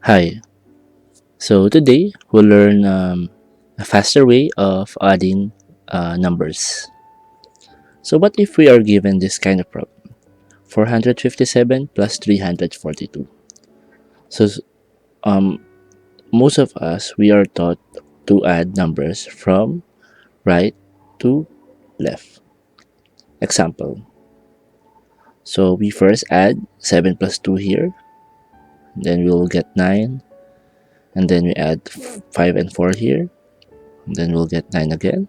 Hi, so today we'll learn a faster way of adding numbers. So, what if we are given this kind of problem? 457 plus 342. So, um, most of us, we are taught to add numbers from right to left. Example. So, we first add 7 plus 2 here, then we'll get 9, and then we add 5 and 4 here, then we'll get 9 again,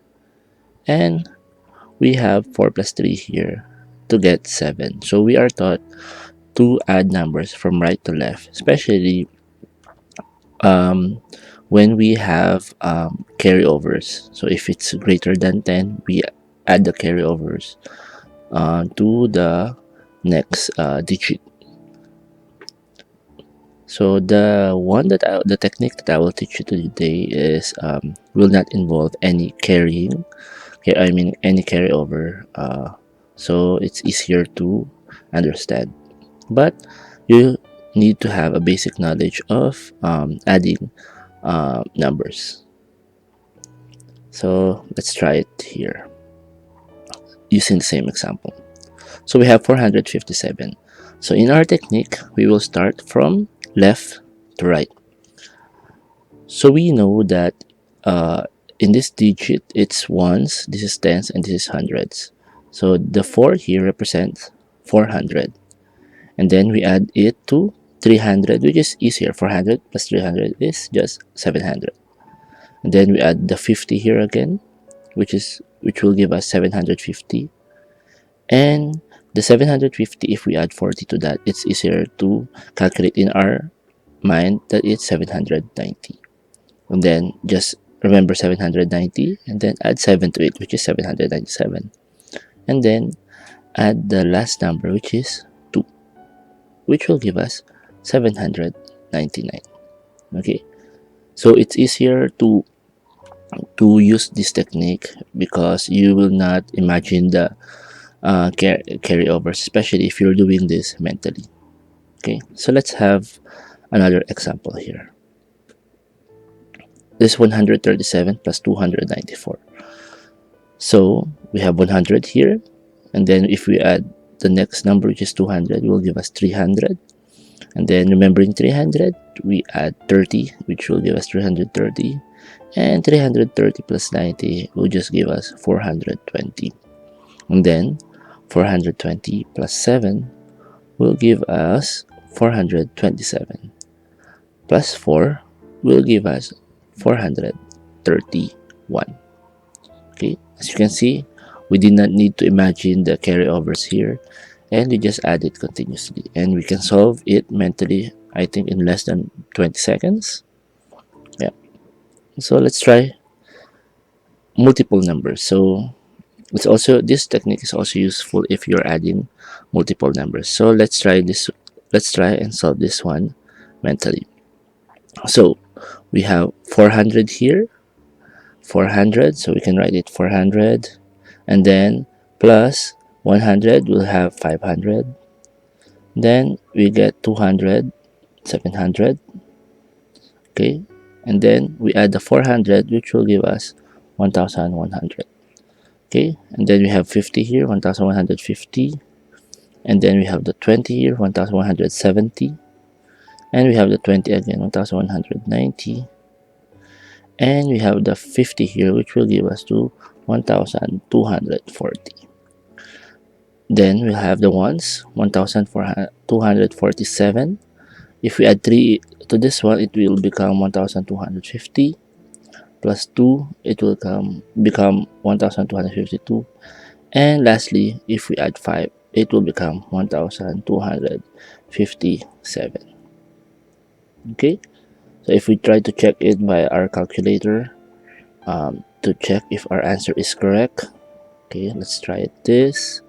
and we have 4 plus 3 here to get 7. So we are taught to add numbers from right to left, especially um, when we have carryovers. So if it's greater than 10, we add the carryovers to the next digit. So the technique that I will teach you today is will not involve any carrying. Okay, I mean any carryover. So it's easier to understand. But you need to have a basic knowledge of adding numbers. So let's try it here using the same example. So we have 457. So in our technique, we will start from left to right. So we know that uh, in this digit, it's ones, this is tens, and this is hundreds. So the 4 here represents 400. And then we add it to 300, which is easier. 400 plus 300 is just 700. And then we add the 50 here again, which will give us 750. And the 750, if we add 40 to that, it's easier to calculate in our mind that it's 790. And then just remember 790 and then add 7 to it, which is 797. And then add the last number, which is 2, which will give us 799. Okay, so it's easier to use this technique because you will not imagine the carryovers, especially if you're doing this mentally. Okay, so let's have another example here. This 137 plus 294. So we have 100 here, and then if we add the next number, which is 200, will give us 300. And then remembering 300, we add 30, which will give us 330. And 330 plus 90 will just give us 420. And then 420 plus 7 will give us 427. Plus 4 will give us 431. Okay, as you can see, we did not need to imagine the carryovers here, and we just add it continuously, and we can solve it mentally, I think, in less than 20 seconds. Yeah, so let's try multiple numbers. So it's also, this technique is also useful if you're adding multiple numbers. So let's try this. Let's try and solve this one mentally. So we have 400 here, 400, so we can write it 400, and then plus 100 we'll have 500. Then we get 200, 700. Okay, and then we add the 400, which will give us 1100. Okay, and then we have 50 here, 1150. And then we have the 20 here, 1170. And we have the 20 again, 1190. And we have the 50 here, which will give us to 1240. Then we'll have the ones, 1247. If we add 3 to this one, it will become 1250. Plus 2, it will become 1252. And lastly, if we add 5, it will become 1257. Okay, so if we try to check it by our calculator to check if our answer is correct. Okay, let's try it. This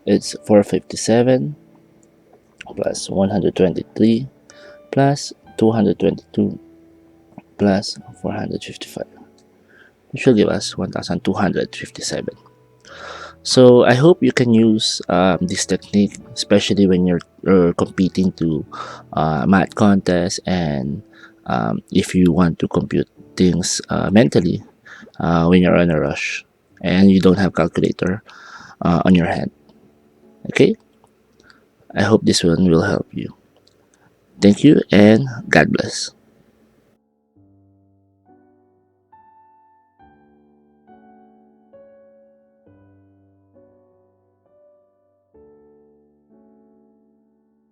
it's 457 plus 123 plus 222 plus 455, which will give us 1257. So I hope you can use this technique, especially when you're competing to math contests, and if you want to compute things mentally when you're on a rush and you don't have calculator on your hand. Okay, I hope this one will help you. Thank you and God bless.